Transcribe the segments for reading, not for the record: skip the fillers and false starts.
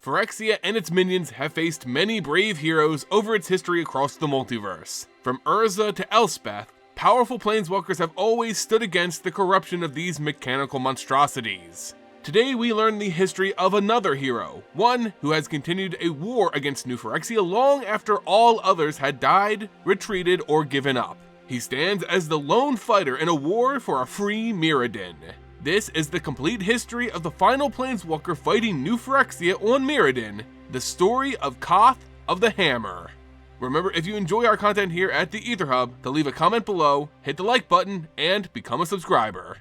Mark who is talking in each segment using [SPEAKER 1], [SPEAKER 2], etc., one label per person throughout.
[SPEAKER 1] Phyrexia and its minions have faced many brave heroes over its history across the multiverse. From Urza to Elspeth, powerful planeswalkers have always stood against the corruption of these mechanical monstrosities. Today we learn the history of another hero, one who has continued a war against New Phyrexia long after all others had died, retreated, or given up. He stands as the lone fighter in a war for a free Mirrodin. This is the complete history of the final planeswalker fighting New Phyrexia on Mirrodin, the story of Koth of the Hammer. Remember, if you enjoy our content here at the Ether Hub, to leave a comment below, hit the like button, and become a subscriber.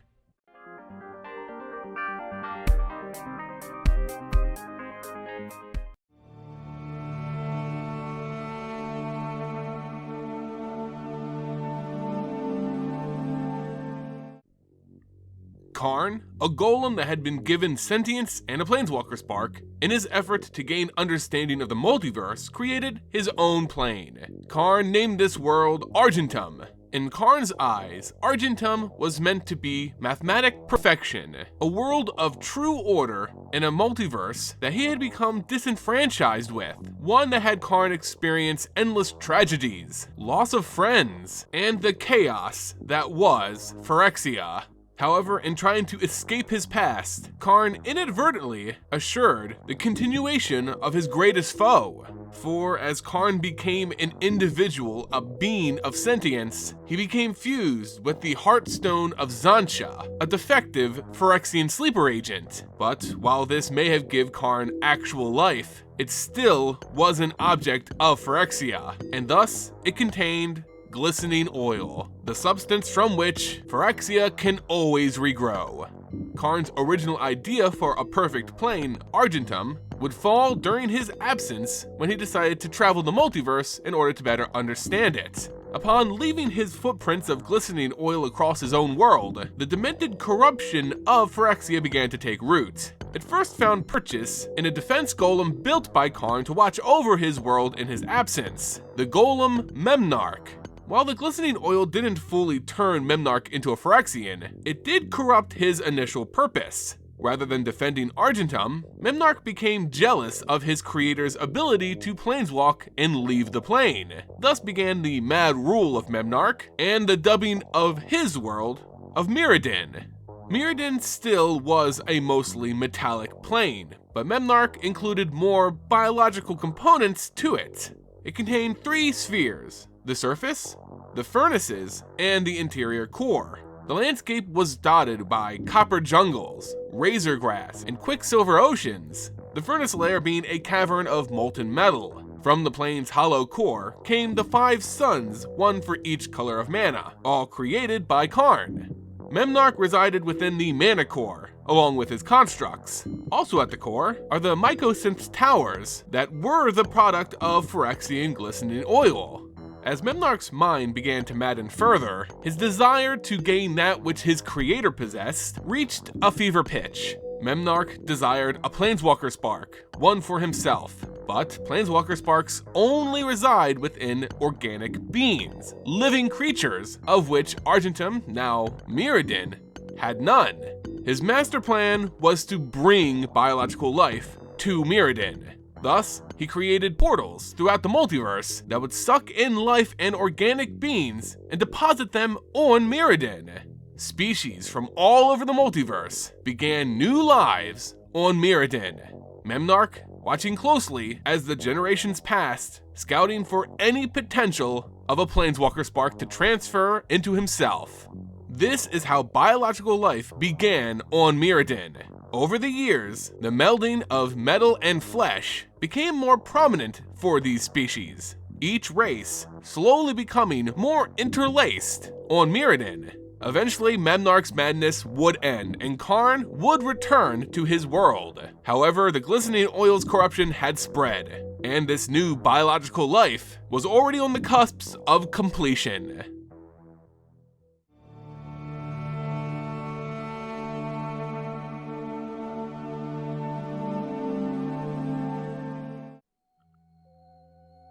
[SPEAKER 1] Karn, a golem that had been given sentience and a planeswalker spark, in his effort to gain understanding of the multiverse, created his own plane. Karn named this world Argentum. In Karn's eyes, Argentum was meant to be mathematic perfection, a world of true order in a multiverse that he had become disenfranchised with, one that had Karn experience endless tragedies, loss of friends, and the chaos that was Phyrexia. However, in trying to escape his past, Karn inadvertently assured the continuation of his greatest foe. For as Karn became an individual, a being of sentience, he became fused with the Heartstone of Zansha, a defective Phyrexian sleeper agent. But while this may have given Karn actual life, it still was an object of Phyrexia, and thus it contained glistening oil, the substance from which Phyrexia can always regrow. Karn's original idea for a perfect plane, Argentum, would fall during his absence when he decided to travel the multiverse in order to better understand it. Upon leaving his footprints of glistening oil across his own world, the demented corruption of Phyrexia began to take root. It first found purchase in a defense golem built by Karn to watch over his world in his absence, the golem Memnarch. While the glistening oil didn't fully turn Memnarch into a Phyrexian, it did corrupt his initial purpose. Rather than defending Argentum, Memnarch became jealous of his creator's ability to planeswalk and leave the plane. Thus began the mad rule of Memnarch and the dubbing of his world of Mirrodin. Mirrodin still was a mostly metallic plane, but Memnarch included more biological components to it. It contained 3 spheres: the surface, the furnaces, and the interior core. The landscape was dotted by copper jungles, razor grass, and quicksilver oceans, the furnace layer being a cavern of molten metal. From the plane's hollow core came the 5 suns, one for each color of mana, all created by Karn. Memnarch resided within the mana core, along with his constructs. Also at the core are the Mycosynth's towers that were the product of Phyrexian glistening oil. As Memnarch's mind began to madden further, his desire to gain that which his creator possessed reached a fever pitch. Memnarch desired a Planeswalker spark, one for himself. But Planeswalker sparks only reside within organic beings, living creatures, of which Argentum, now Mirrodin, had none. His master plan was to bring biological life to Mirrodin. Thus, he created portals throughout the multiverse that would suck in life and organic beings and deposit them on Mirrodin. Species from all over the multiverse began new lives on Mirrodin. Memnarch watching closely as the generations passed, scouting for any potential of a Planeswalker spark to transfer into himself. This is how biological life began on Mirrodin. Over the years, the melding of metal and flesh became more prominent for these species, each race slowly becoming more interlaced on Mirrodin. Eventually, Memnarch's madness would end, and Karn would return to his world. However, the glistening oil's corruption had spread, and this new biological life was already on the cusps of completion.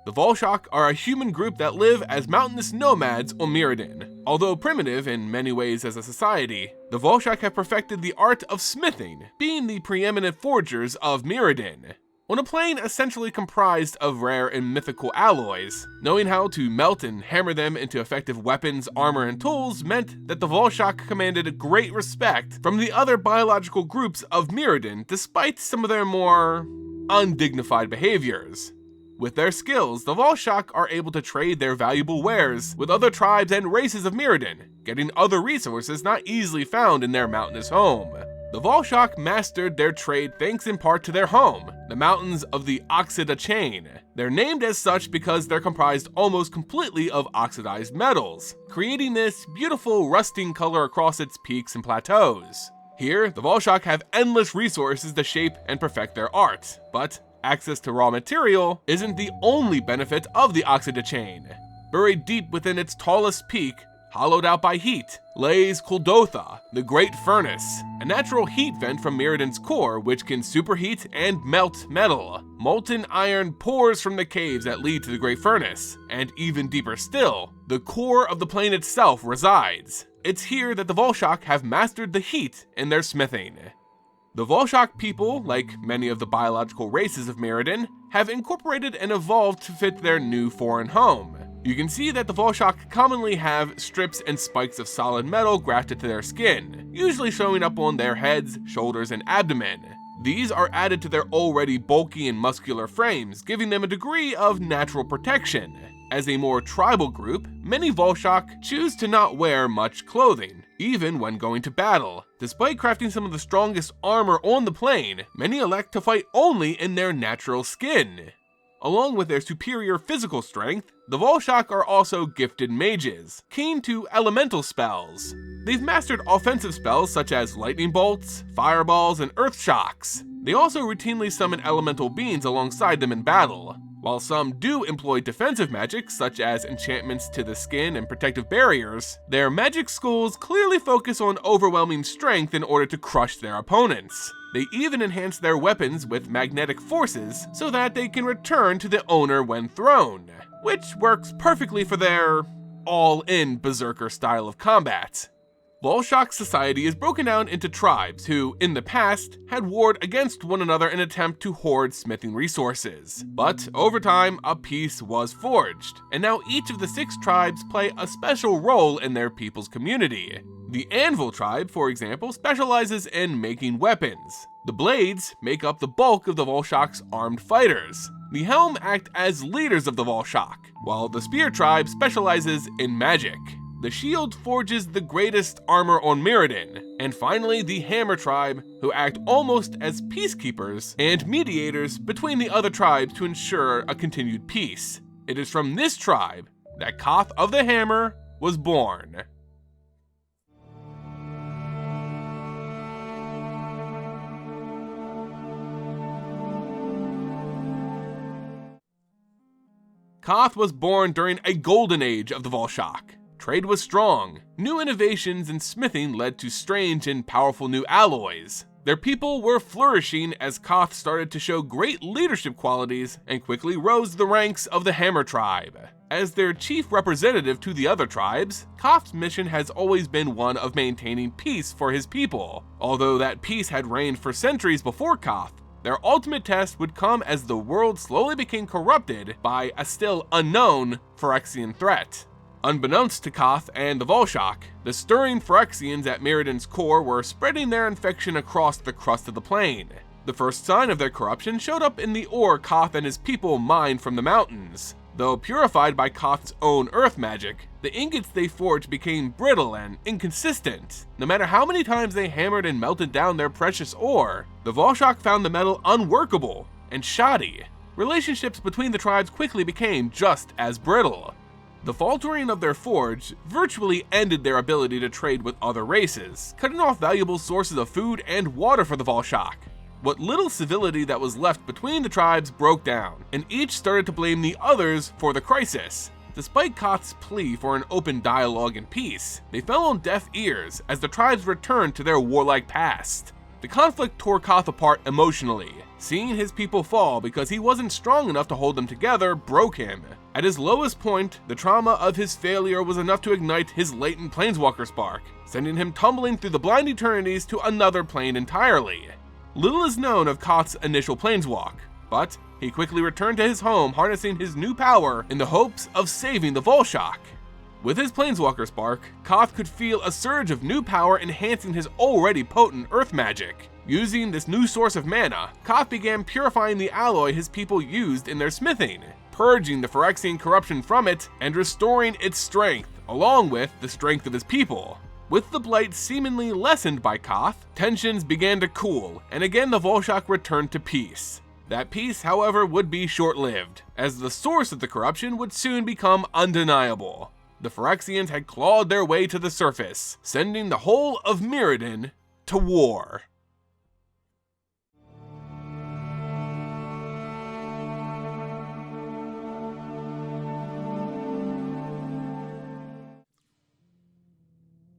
[SPEAKER 1] The Vulshok are a human group that live as mountainous nomads on Mirrodin. Although primitive in many ways as a society, the Vulshok have perfected the art of smithing, being the preeminent forgers of Mirrodin. on a plane essentially comprised of rare and mythical alloys. Knowing how to melt and hammer them into effective weapons, armor, and tools meant that the Vulshok commanded great respect from the other biological groups of Mirrodin, despite some of their more undignified behaviors. With their skills, the Vulshok are able to trade their valuable wares with other tribes and races of Mirrodin, getting other resources not easily found in their mountainous home. The Vulshok mastered their trade thanks in part to their home, the mountains of the Oxida chain. They're named as such because they're comprised almost completely of oxidized metals, creating this beautiful rusting color across its peaks and plateaus. Here, the Vulshok have endless resources to shape and perfect their art, but access to raw material isn't the only benefit of the Oxida chain. Buried deep within its tallest peak, hollowed out by heat, lays Kuldotha, the Great Furnace, a natural heat vent from Mirrodin's core which can superheat and melt metal. Molten iron pours from the caves that lead to the Great Furnace, and even deeper still, the core of the plane itself resides. It's here that the Vulshok have mastered the heat in their smithing. The Vulshok people, like many of the biological races of Mirrodin, have incorporated and evolved to fit their new foreign home. You can see that the Vulshok commonly have strips and spikes of solid metal grafted to their skin, usually showing up on their heads, shoulders, and abdomen. These are added to their already bulky and muscular frames, giving them a degree of natural protection. As a more tribal group, many Vulshok choose to not wear much clothing, even when going to battle. Despite crafting some of the strongest armor on the plane, many elect to fight only in their natural skin. Along with their superior physical strength, the Vulshok are also gifted mages, keen to elemental spells. They've mastered offensive spells such as lightning bolts, fireballs, and earth shocks. They also routinely summon elemental beings alongside them in battle. While some do employ defensive magic, such as enchantments to the skin and protective barriers, their magic schools clearly focus on overwhelming strength in order to crush their opponents. They even enhance their weapons with magnetic forces so that they can return to the owner when thrown, which works perfectly for their all-in berserker style of combat. Vulshok society is broken down into tribes who, in the past, had warred against one another in an attempt to hoard smithing resources. But over time, a peace was forged, and now each of the 6 tribes play a special role in their people's community. The Anvil tribe, for example, specializes in making weapons. The Blades make up the bulk of the Vulshok's armed fighters. The Helm act as leaders of the Vulshok, while the Spear tribe specializes in magic. The Shield forges the greatest armor on Mirrodin, and finally the Hammer tribe, who act almost as peacekeepers and mediators between the other tribes to ensure a continued peace. It is from this tribe that Koth of the Hammer was born. Koth was born during a golden age of the Vulshok. Trade was strong. New innovations in smithing led to strange and powerful new alloys. Their people were flourishing as Koth started to show great leadership qualities and quickly rose the ranks of the Hammer tribe. As their chief representative to the other tribes, Koth's mission has always been one of maintaining peace for his people. Although that peace had reigned for centuries before Koth, their ultimate test would come as the world slowly became corrupted by a still unknown Phyrexian threat. Unbeknownst to Koth and the Vulshok, the stirring Phyrexians at Mirrodin's core were spreading their infection across the crust of the plane. The first sign of their corruption showed up in the ore Koth and his people mined from the mountains. Though purified by Koth's own earth magic, the ingots they forged became brittle and inconsistent. No matter how many times they hammered and melted down their precious ore, the Vulshok found the metal unworkable and shoddy. Relationships between the tribes quickly became just as brittle. The faltering of their forge virtually ended their ability to trade with other races, cutting off valuable sources of food and water for the Vulshok. What little civility that was left between the tribes broke down, and each started to blame the others for the crisis. Despite Koth's plea for an open dialogue and peace, they fell on deaf ears as the tribes returned to their warlike past. The conflict tore Koth apart emotionally. Seeing his people fall because he wasn't strong enough to hold them together broke him. At his lowest point, the trauma of his failure was enough to ignite his latent Planeswalker spark, sending him tumbling through the blind eternities to another plane entirely. Little is known of Koth's initial planeswalk. but he quickly returned to his home, harnessing his new power in the hopes of saving the Vulshok. With his Planeswalker Spark, Koth could feel a surge of new power enhancing his already potent earth magic. Using this new source of mana, Koth began purifying the alloy his people used in their smithing, purging the Phyrexian corruption from it and restoring its strength, along with the strength of his people. With the blight seemingly lessened by Koth, tensions began to cool, and again the Vulshok returned to peace. That peace, however, would be short-lived, as the source of the corruption would soon become undeniable. The Phyrexians had clawed their way to the surface, sending the whole of Mirrodin to war.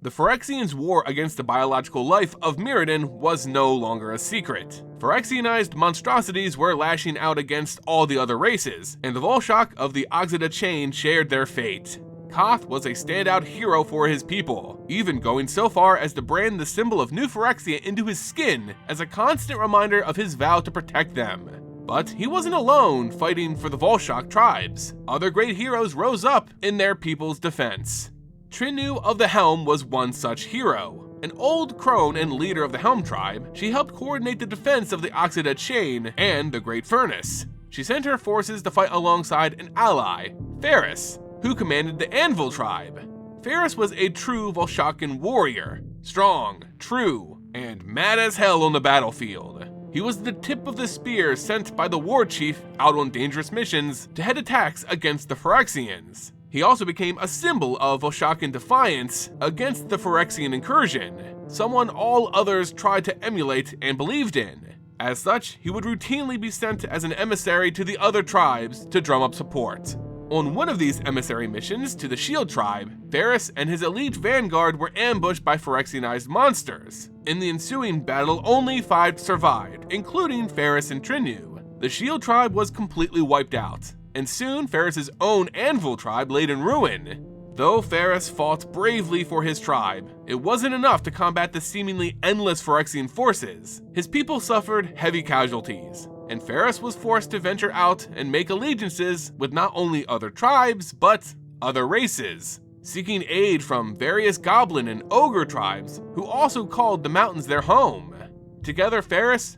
[SPEAKER 1] The Phyrexians' war against the biological life of Mirrodin was no longer a secret. Phyrexianized monstrosities were lashing out against all the other races, and the Vulshok of the Oxida chain shared their fate. Koth was a standout hero for his people, even going so far as to brand the symbol of New Phyrexia into his skin as a constant reminder of his vow to protect them. But he wasn't alone fighting for the Vulshok tribes. Other great heroes rose up in their people's defense. Koth of the Helm was one such hero. An old crone and leader of the Helm tribe, she helped coordinate the defense of the Oxida chain and the Great Furnace. She sent her forces to fight alongside an ally, Phyrexians, who commanded the Anvil tribe. Phyrexians was a true Vulshokan warrior, strong, true, and mad as hell on the battlefield. He was the tip of the spear sent by the war chief out on dangerous missions to head attacks against the Phyrexians. He also became a symbol of Vulshokan defiance against the Phyrexian incursion, someone all others tried to emulate and believed in. As such, he would routinely be sent as an emissary to the other tribes to drum up support. On one of these emissary missions to the Shield tribe, Phyrexians and his elite vanguard were ambushed by Phyrexianized monsters. In the ensuing battle, only 5 survived, including Phyrexians and Koth. The Shield tribe was completely wiped out, and soon Phyrexians' own Anvil tribe laid in ruin. Though Phyrexians fought bravely for his tribe, it wasn't enough to combat the seemingly endless Phyrexian forces. His people suffered heavy casualties, and Phyrexians was forced to venture out and make allegiances with not only other tribes, but other races, seeking aid from various goblin and ogre tribes who also called the mountains their home. Together, Phyrexians,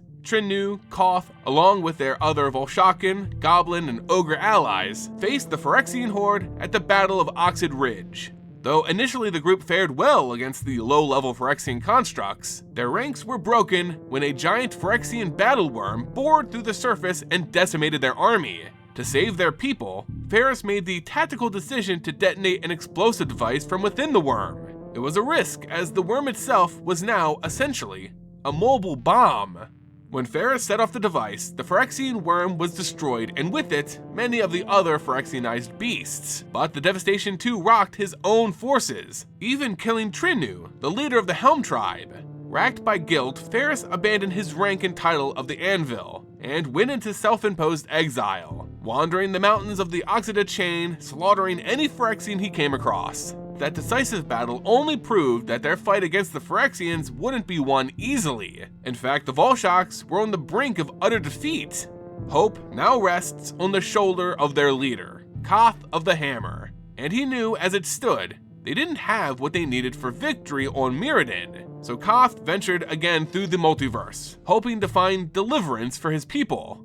[SPEAKER 1] Koth, along with their other Vulshokan, goblin, and ogre allies, faced the Phyrexian horde at the Battle of Oxid Ridge. Though initially the group fared well against the low-level Phyrexian constructs, their ranks were broken when a giant Phyrexian battle worm bored through the surface and decimated their army. To save their people, Phyrexians made the tactical decision to detonate an explosive device from within the worm. It was a risk, as the worm itself was now, essentially, a mobile bomb. When Phyrexians set off the device, the Phyrexian worm was destroyed, and with it, many of the other Phyrexianized beasts. But the devastation too rocked his own forces, even killing Koth, the leader of the Helm tribe. Racked by guilt, Phyrexians abandoned his rank and title of the Anvil, and went into self-imposed exile, wandering the mountains of the Oxida chain, slaughtering any Phyrexian he came across. That decisive battle only proved that their fight against the Phyrexians wouldn't be won easily. In fact, the Vulshoks were on the brink of utter defeat. Hope now rests on the shoulder of their leader, Koth of the Hammer, and he knew as it stood, they didn't have what they needed for victory on Mirrodin. So Koth ventured again through the multiverse, hoping to find deliverance for his people.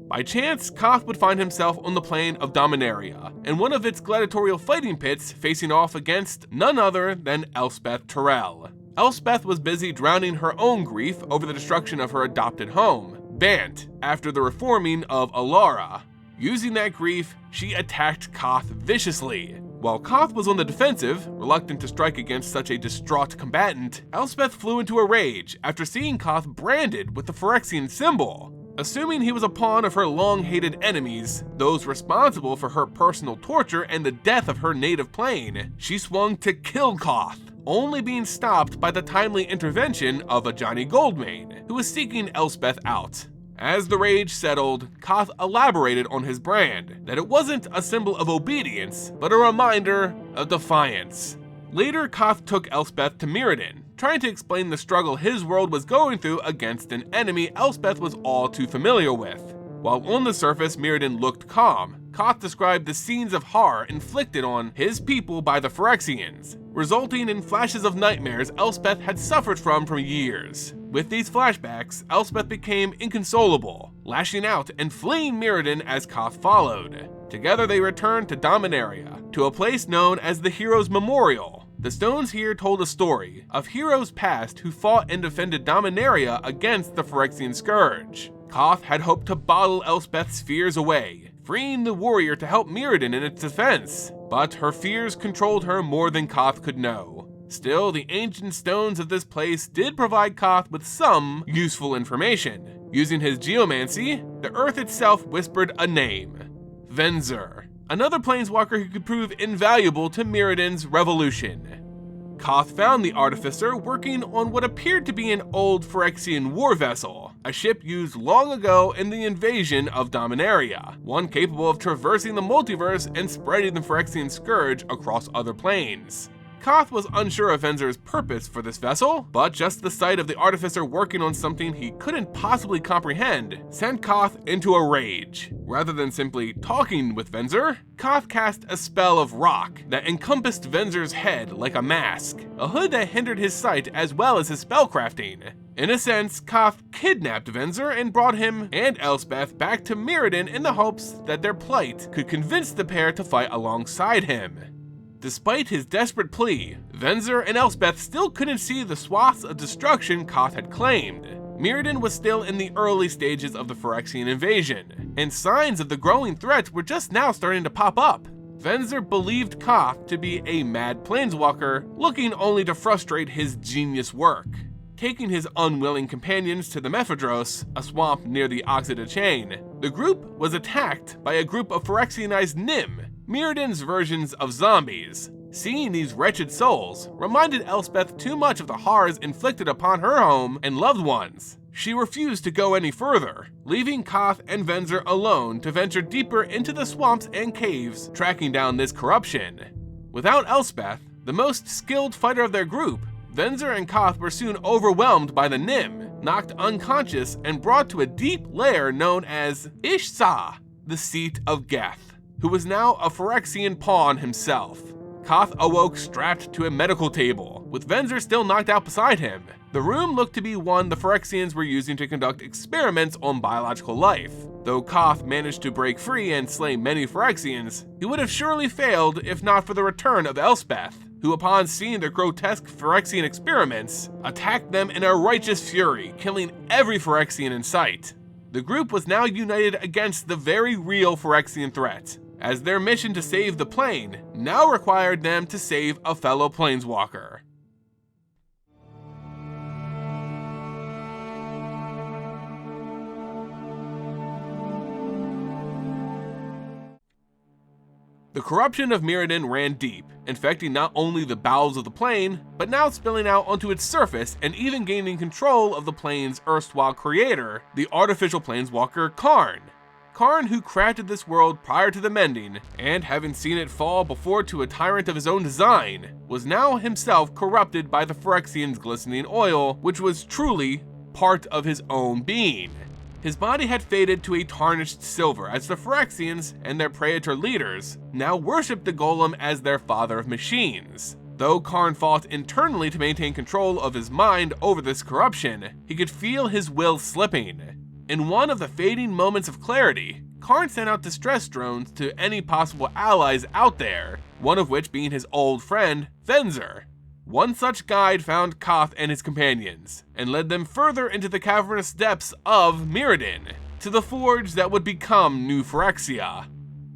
[SPEAKER 1] By chance, Koth would find himself on the plane of Dominaria, in one of its gladiatorial fighting pits, facing off against none other than Elspeth Tirel. Elspeth was busy drowning her own grief over the destruction of her adopted home, Bant, after the reforming of Alara. Using that grief, she attacked Koth viciously. While Koth was on the defensive, reluctant to strike against such a distraught combatant, Elspeth flew into a rage after seeing Koth branded with the Phyrexian symbol. Assuming he was a pawn of her long-hated enemies, those responsible for her personal torture and the death of her native plane, she swung to kill Koth, only being stopped by the timely intervention of a Johnny Goldmane, who was seeking Elspeth out. As the rage settled, Koth elaborated on his brand, that it wasn't a symbol of obedience, but a reminder of defiance. Later, Koth took Elspeth to Mirrodin, trying to explain the struggle his world was going through against an enemy Elspeth was all too familiar with. While on the surface, Mirrodin looked calm, Koth described the scenes of horror inflicted on his people by the Phyrexians, resulting in flashes of nightmares Elspeth had suffered from for years. With these flashbacks, Elspeth became inconsolable, lashing out and fleeing Mirrodin as Koth followed. Together they returned to Dominaria, to a place known as the Heroes' Memorial. The stones here told a story of heroes past who fought and defended Dominaria against the Phyrexian scourge. Koth had hoped to bottle Elspeth's fears away, freeing the warrior to help Mirrodin in its defense, but her fears controlled her more than Koth could know. Still, the ancient stones of this place did provide Koth with some useful information. Using his geomancy, the earth itself whispered a name: Venser, another planeswalker who could prove invaluable to Mirrodin's revolution. Koth found the artificer working on what appeared to be an old Phyrexian war vessel, a ship used long ago in the invasion of Dominaria, one capable of traversing the multiverse and spreading the Phyrexian scourge across other planes. Koth was unsure of Venser's purpose for this vessel, but just the sight of the artificer working on something he couldn't possibly comprehend sent Koth into a rage. Rather than simply talking with Venser, Koth cast a spell of rock that encompassed Venser's head like a mask, a hood that hindered his sight as well as his spellcrafting. In a sense, Koth kidnapped Venser and brought him and Elspeth back to Mirrodin in the hopes that their plight could convince the pair to fight alongside him. Despite his desperate plea, Venser and Elspeth still couldn't see the swaths of destruction Koth had claimed. Mirrodin was still in the early stages of the Phyrexian invasion, and signs of the growing threat were just now starting to pop up. Venser believed Koth to be a mad planeswalker, looking only to frustrate his genius work. Taking his unwilling companions to the Mephedros, a swamp near the Oxida chain, the group was attacked by a group of Phyrexianized Nim, Mirrodin's versions of zombies. Seeing these wretched souls reminded Elspeth too much of the horrors inflicted upon her home and loved ones. She refused to go any further, leaving Koth and Venser alone to venture deeper into the swamps and caves, tracking down this corruption. Without Elspeth, the most skilled fighter of their group, Venser and Koth were soon overwhelmed by the Nim, knocked unconscious and brought to a deep lair known as Ishsa, the seat of Geth, who was now a Phyrexian pawn himself. Koth awoke strapped to a medical table, with Venser still knocked out beside him. The room looked to be one the Phyrexians were using to conduct experiments on biological life. Though Koth managed to break free and slay many Phyrexians, he would have surely failed if not for the return of Elspeth, who upon seeing the grotesque Phyrexian experiments, attacked them in a righteous fury, killing every Phyrexian in sight. The group was now united against the very real Phyrexian threat, as their mission to save the plane now required them to save a fellow planeswalker. The corruption of Mirrodin ran deep, infecting not only the bowels of the plane, but now spilling out onto its surface and even gaining control of the plane's erstwhile creator, the artificial planeswalker Karn. Karn, who crafted this world prior to the mending, and having seen it fall before to a tyrant of his own design, was now himself corrupted by the Phyrexians' glistening oil, which was truly part of his own being. His body had faded to a tarnished silver as the Phyrexians and their praetor leaders now worshipped the golem as their father of machines. Though Karn fought internally to maintain control of his mind over this corruption, he could feel his will slipping. In one of the fading moments of clarity, Karn sent out distress drones to any possible allies out there, one of which being his old friend, Venser. One such guide found Koth and his companions, and led them further into the cavernous depths of Mirrodin, to the forge that would become New Phyrexia.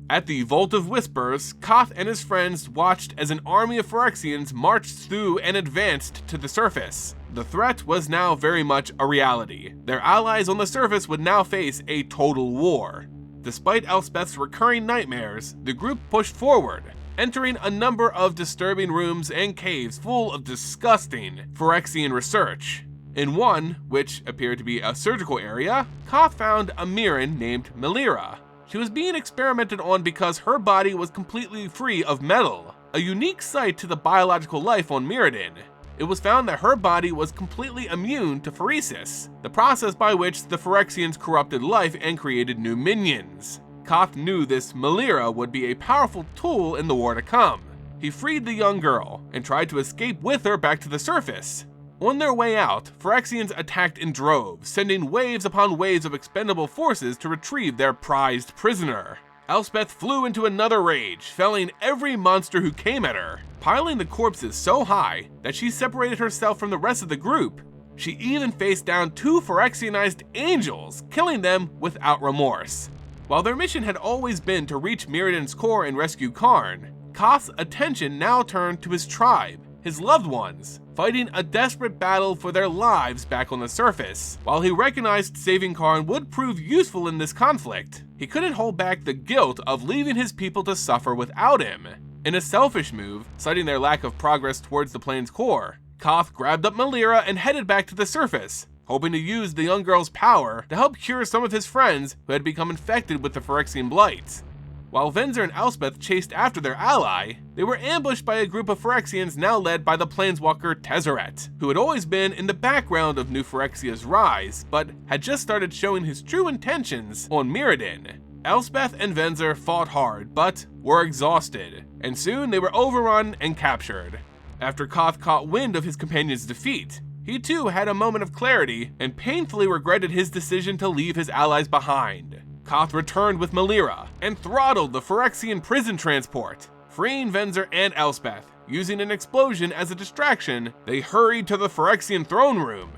[SPEAKER 1] At the Vault of Whispers, Koth and his friends watched as an army of Phyrexians marched through and advanced to the surface. The threat was now very much a reality. Their allies on the surface would now face a total war. Despite Elspeth's recurring nightmares, the group pushed forward, entering a number of disturbing rooms and caves full of disgusting Phyrexian research. In one, which appeared to be a surgical area, Koth found a Mirran named Melira. She was being experimented on because her body was completely free of metal, a unique sight to the biological life on Mirrodin. it was found that her body was completely immune to Phyrexias, the process by which the Phyrexians corrupted life and created new minions. Koth knew this Melira would be a powerful tool in the war to come. He freed the young girl and tried to escape with her back to the surface. On their way out, Phyrexians attacked in droves, sending waves upon waves of expendable forces to retrieve their prized prisoner. Elspeth flew into another rage, felling every monster who came at her, piling the corpses so high that she separated herself from the rest of the group. She even faced down 2 Phyrexianized angels, killing them without remorse. While their mission had always been to reach Mirrodin's core and rescue Karn, Koth's attention now turned to his tribe, his loved ones, fighting a desperate battle for their lives back on the surface. While he recognized saving Karn would prove useful in this conflict, he couldn't hold back the guilt of leaving his people to suffer without him. In a selfish move, citing their lack of progress towards the plane's core, Koth grabbed up Melira and headed back to the surface, hoping to use the young girl's power to help cure some of his friends who had become infected with the Phyrexian blight. While Venser and Elspeth chased after their ally, they were ambushed by a group of Phyrexians now led by the Planeswalker Tezzeret, who had always been in the background of New Phyrexia's rise, but had just started showing his true intentions on Mirrodin. Elspeth and Venser fought hard, but were exhausted, and soon they were overrun and captured. After Koth caught wind of his companion's defeat, he too had a moment of clarity and painfully regretted his decision to leave his allies behind. Koth returned with Melira and throttled the Phyrexian prison transport. Freeing Venser and Elspeth, using an explosion as a distraction, they hurried to the Phyrexian throne room.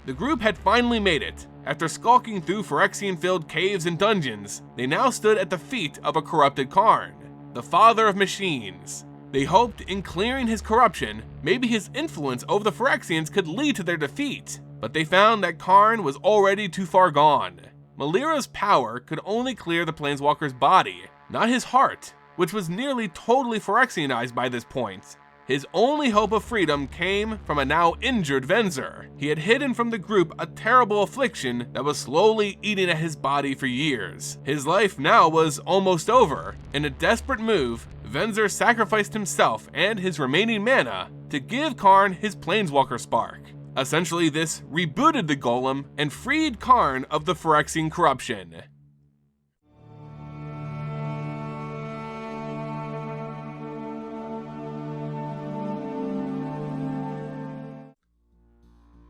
[SPEAKER 1] The group had finally made it. After skulking through Phyrexian-filled caves and dungeons, they now stood at the feet of a corrupted Karn, the father of machines. They hoped in clearing his corruption, maybe his influence over the Phyrexians could lead to their defeat, but they found that Karn was already too far gone. Melira's power could only clear the Planeswalker's body, not his heart, which was nearly totally Phyrexianized by this point. His only hope of freedom came from a now injured Venser. He had hidden from the group a terrible affliction that was slowly eating at his body for years. His life now was almost over. In a desperate move, Venser sacrificed himself and his remaining mana to give Karn his Planeswalker spark. Essentially, this rebooted the Golem and freed Karn of the Phyrexian corruption.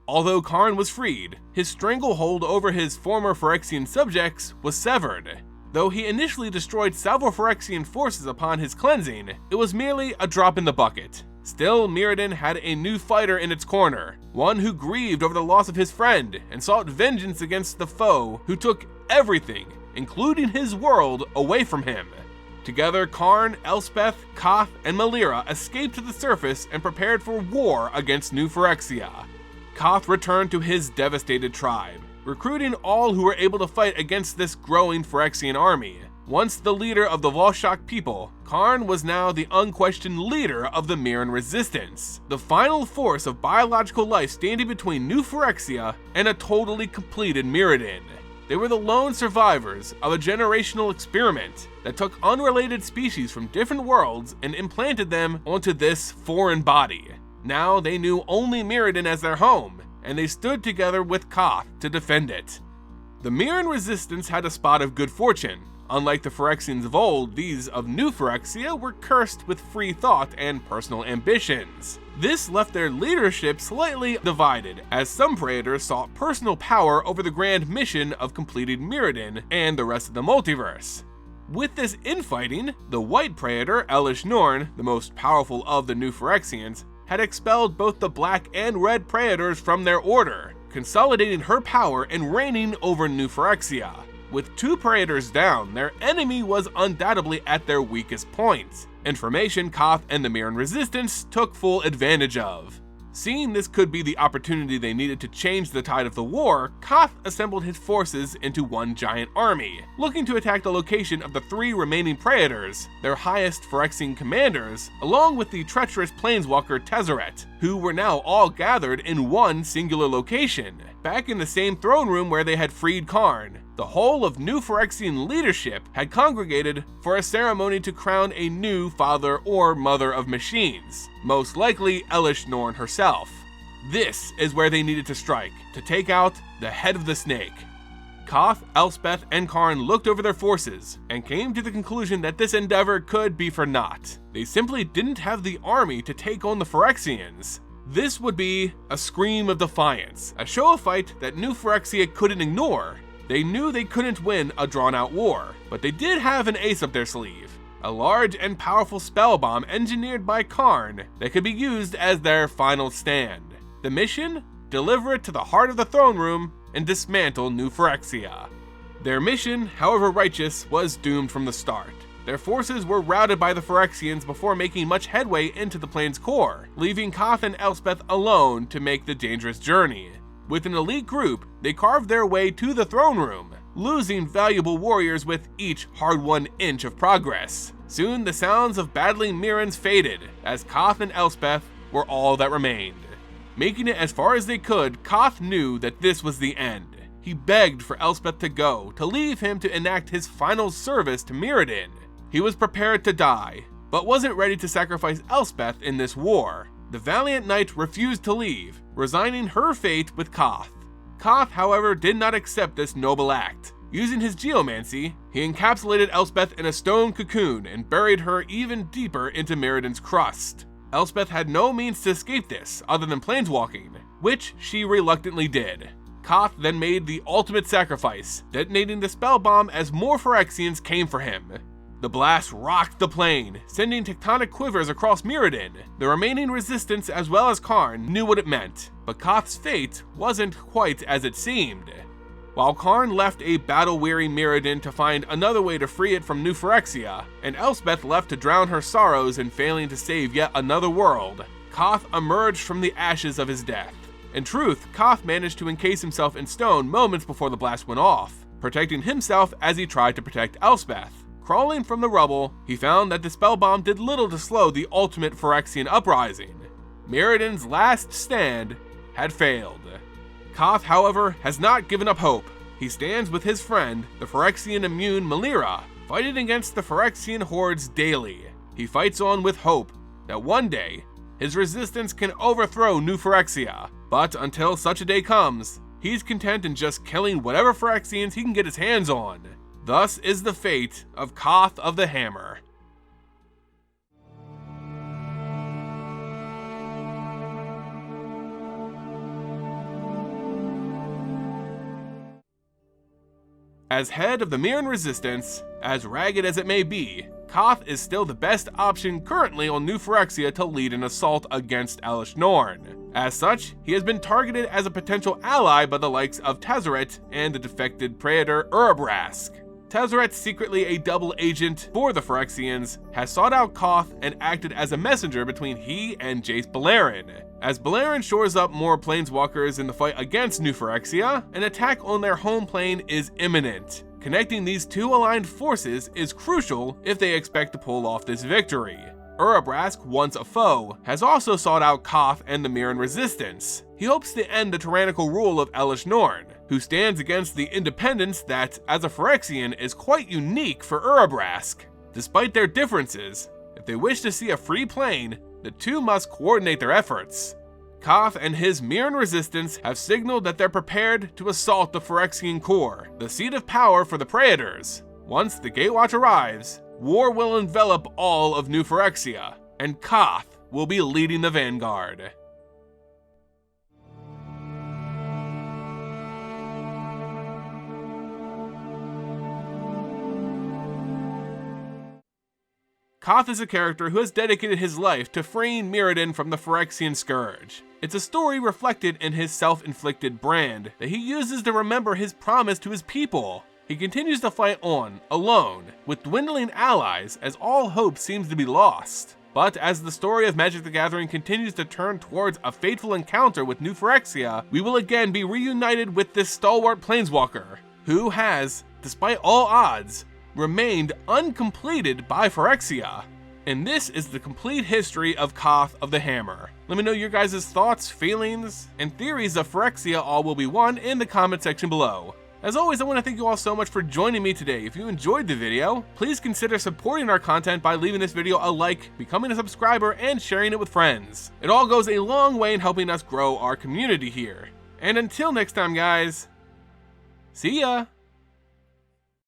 [SPEAKER 1] Although Karn was freed, his stranglehold over his former Phyrexian subjects was severed. Though he initially destroyed several Phyrexian forces upon his cleansing, it was merely a drop in the bucket. Still, Mirrodin had a new fighter in its corner, one who grieved over the loss of his friend and sought vengeance against the foe who took everything, including his world, away from him. Together, Karn, Elspeth, Koth, and Melira escaped to the surface and prepared for war against New Phyrexia. Koth returned to his devastated tribe, recruiting all who were able to fight against this growing Phyrexian army. Once the leader of the Vulshok people, Karn was now the unquestioned leader of the Mirran Resistance, the final force of biological life standing between New Phyrexia and a totally completed Mirrodin. They were the lone survivors of a generational experiment that took unrelated species from different worlds and implanted them onto this foreign body. Now they knew only Mirrodin as their home, and they stood together with Koth to defend it. The Mirran Resistance had a spot of good fortune. Unlike the Phyrexians of old, these of New Phyrexia were cursed with free thought and personal ambitions. This left their leadership slightly divided, as some Praetors sought personal power over the grand mission of completing Mirrodin and the rest of the multiverse. With this infighting, the White Praetor, Elish Norn, the most powerful of the New Phyrexians, had expelled both the Black and Red Praetors from their order, consolidating her power and reigning over New Phyrexia. With 2 Praetors down, their enemy was undoubtedly at their weakest point, information Koth and the Mirran Resistance took full advantage of. Seeing this could be the opportunity they needed to change the tide of the war, Koth assembled his forces into one giant army, looking to attack the location of the 3 remaining Praetors, their highest Phyrexian commanders, along with the treacherous Planeswalker Tezzeret, who were now all gathered in one singular location, back in the same throne room where they had freed Karn. The whole of new Phyrexian leadership had congregated for a ceremony to crown a new father or mother of machines, most likely Elesh Norn herself. This is where they needed to strike, to take out the head of the snake. Koth, Elspeth, and Karn looked over their forces and came to the conclusion that this endeavor could be for naught. They simply didn't have the army to take on the Phyrexians. This would be a scream of defiance, a show of fight that New Phyrexia couldn't ignore. They knew they couldn't win a drawn-out war, but they did have an ace up their sleeve. A large and powerful spell bomb engineered by Karn that could be used as their final stand. The mission? Deliver it to the heart of the throne room and dismantle New Phyrexia. Their mission, however righteous, was doomed from the start. Their forces were routed by the Phyrexians before making much headway into the plane's core, leaving Koth and Elspeth alone to make the dangerous journey. With an elite group, they carved their way to the throne room, losing valuable warriors with each hard-won inch of progress. Soon the sounds of battling Mirrans faded, as Koth and Elspeth were all that remained. Making it as far as they could, Koth knew that this was the end. He begged for Elspeth to go, to leave him to enact his final service to Mirrodin. He was prepared to die, but wasn't ready to sacrifice Elspeth in this war. The valiant knight refused to leave, resigning her fate with Koth. Koth, however, did not accept this noble act. Using his geomancy, he encapsulated Elspeth in a stone cocoon and buried her even deeper into Mirrodin's crust. Elspeth had no means to escape this other than planeswalking, which she reluctantly did. Koth then made the ultimate sacrifice, detonating the spell bomb as more Phyrexians came for him. The blast rocked the plane, sending tectonic quivers across Mirrodin. The remaining resistance as well as Karn knew what it meant, but Koth's fate wasn't quite as it seemed. While Karn left a battle-weary Mirrodin to find another way to free it from New Phyrexia, and Elspeth left to drown her sorrows in failing to save yet another world, Koth emerged from the ashes of his death. In truth, Koth managed to encase himself in stone moments before the blast went off, protecting himself as he tried to protect Elspeth. Crawling from the rubble, he found that the spell bomb did little to slow the ultimate Phyrexian uprising. Mirrodin's last stand had failed. Koth, however, has not given up hope. He stands with his friend, the Phyrexian immune Melira, fighting against the Phyrexian hordes daily. He fights on with hope that one day, his resistance can overthrow New Phyrexia. But until such a day comes, he's content in just killing whatever Phyrexians he can get his hands on. Thus is the fate of Koth of the Hammer. As head of the Mirran Resistance, as ragged as it may be, Koth is still the best option currently on New Phyrexia to lead an assault against Elesh Norn. As such, he has been targeted as a potential ally by the likes of Tezzeret and the defected Praetor Urabrask. Tezzeret, secretly a double agent for the Phyrexians, has sought out Koth and acted as a messenger between he and Jace Beleren. As Beleren shores up more planeswalkers in the fight against New Phyrexia, an attack on their home plane is imminent. Connecting these two aligned forces is crucial if they expect to pull off this victory. Urabrask, once a foe, has also sought out Koth and the Mirran Resistance. He hopes to end the tyrannical rule of Elesh Norn, who stands against the independence that, as a Phyrexian, is quite unique for Urabrask. Despite their differences, if they wish to see a free plane, the two must coordinate their efforts. Koth and his Mirran Resistance have signaled that they're prepared to assault the Phyrexian core, the seat of power for the Praetors. Once the Gatewatch arrives, war will envelop all of New Phyrexia, and Koth will be leading the vanguard. Koth is a character who has dedicated his life to freeing Mirrodin from the Phyrexian scourge. It's a story reflected in his self-inflicted brand that he uses to remember his promise to his people. He continues to fight on, alone, with dwindling allies as all hope seems to be lost. But as the story of Magic the Gathering continues to turn towards a fateful encounter with New Phyrexia, we will again be reunited with this stalwart planeswalker, who has, despite all odds, remained uncompleted by Phyrexia. And this is the complete history of Koth of the Hammer. Let me know your guys' thoughts, feelings, and theories of Phyrexia all will be one in the comment section below. As always, I want to thank you all so much for joining me today. If you enjoyed the video, please consider supporting our content by leaving this video a like, becoming a subscriber, and sharing it with friends. It all goes a long way in helping us grow our community here. And until next time, guys, see ya!